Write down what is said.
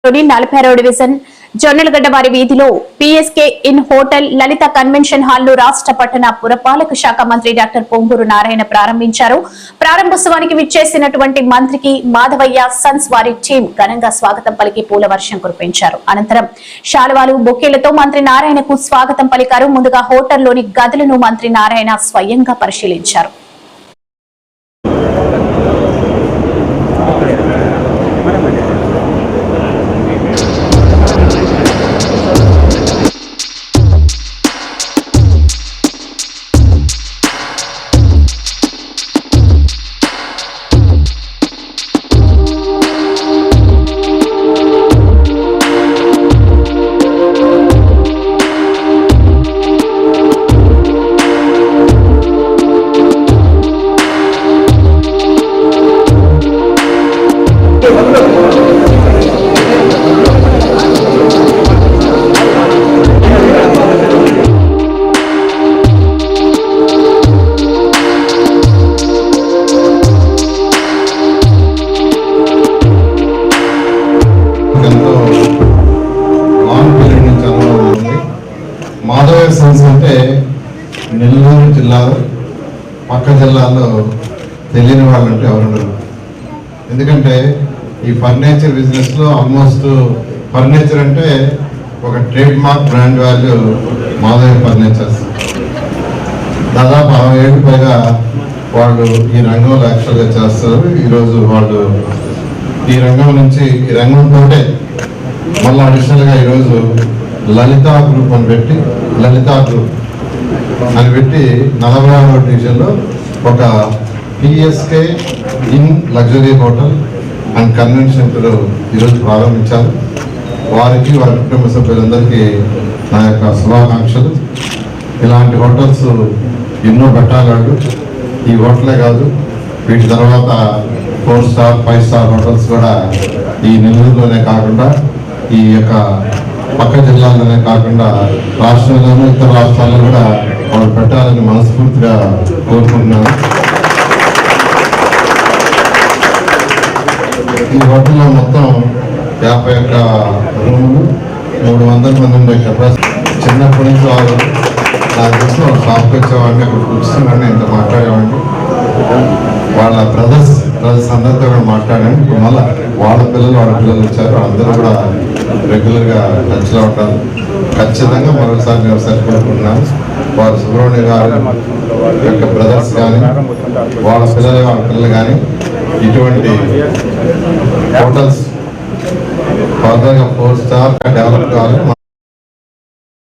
40వ division Jonnalagadda వారి వీధిలో PSK inn hotel Lalitha convention hall ను రాష్ట్ర పట్టణ పురపాలక శాఖ మంత్రి డాక్టర్ పొంగూరు నారాయణ ప్రారంభించారు. ప్రారంభోత్సవానికి విచ్చేసినటువంటి మంత్రికి మాధవయ్య సన్స్ వారి టీం ఘనంగా స్వాగతం పలికి పూల వర్షం కురిపించారు. అనంతరం శాలువాలు బొకేలతో మంత్రి నారాయణకు స్వాగతం పలికారు. ముందుగా హోటల్లోని గదులను మంత్రి నారాయణ స్వయంగా పరిశీలించారు. మాధవయ్య సన్స్ అంటే నెల్లూరు జిల్లాలో పక్క జిల్లాలో తెలియని వాళ్ళంటే ఎవరుండరు. ఎందుకంటే ఈ ఫర్నిచర్ బిజినెస్లో ఆల్మోస్ట్ ఫర్నిచర్ అంటే ఒక trade mark brand value Madhavayya furnitures. దాదాపు 60 ఏళ్ళు పైగా వాళ్ళు ఈ రంగంలో యాక్చువల్గా చేస్తారు. ఈరోజు వాళ్ళు ఈ రంగం నుంచి ఈ రంగంతోటే మళ్ళీ అడిషనల్గా ఈరోజు లలితా గ్రూప్ అని పెట్టి 46వ డివిజన్లో ఒక PSK in luxury hotel and convention centre ఈరోజు ప్రారంభించారు. వారికి వారి కుటుంబ సభ్యులందరికీ నా యొక్క శుభాకాంక్షలు. ఇలాంటి హోటల్స్ ఎన్నో పెట్టాలి. ఈ హోటలే కాదు, వీటి తర్వాత 4 స్టార్ 5 స్టార్ హోటల్స్ కూడా ఈ నెల్లూరులోనే కాకుండా ఈ యొక్క పక్క జిల్లాల్లోనే కాకుండా రాష్ట్రంలోనూ ఇతర రాష్ట్రాల్లో కూడా వాళ్ళు పెట్టాలని మనస్ఫూర్తిగా కోరుకుంటున్నాను. ఈ హోటల్లో మొత్తం 51 రూములు, 300 మంది ఉండే కెపాసిటీ. చిన్నప్పటి నుంచి వాళ్ళు నాకు తెలిసి వాళ్ళు షాప్కి వచ్చేవాడిని, అక్కడ కూర్చున్నాడిని, ఇంత మాట్లాడేవాడిని. వాళ్ళ బ్రదర్స్ అందరితో కూడా మాట్లాడాను. ఇప్పుడు మళ్ళీ వాళ్ళ పిల్లలు వచ్చారు. అందరూ కూడా రెగ్యులర్గా టచ్లో ఉంటారు. ఖచ్చితంగా మరోసారి నేను కోరుకుంటున్నాను. వారు సుబ్రహ్మణ్య గారు యొక్క బ్రదర్స్ కానీ వాళ్ళ పిల్లలు కానీ ఇటువంటి హోటల్స్ ఫర్దర్గా 4 స్టార్ డెవలప్ కావాలి.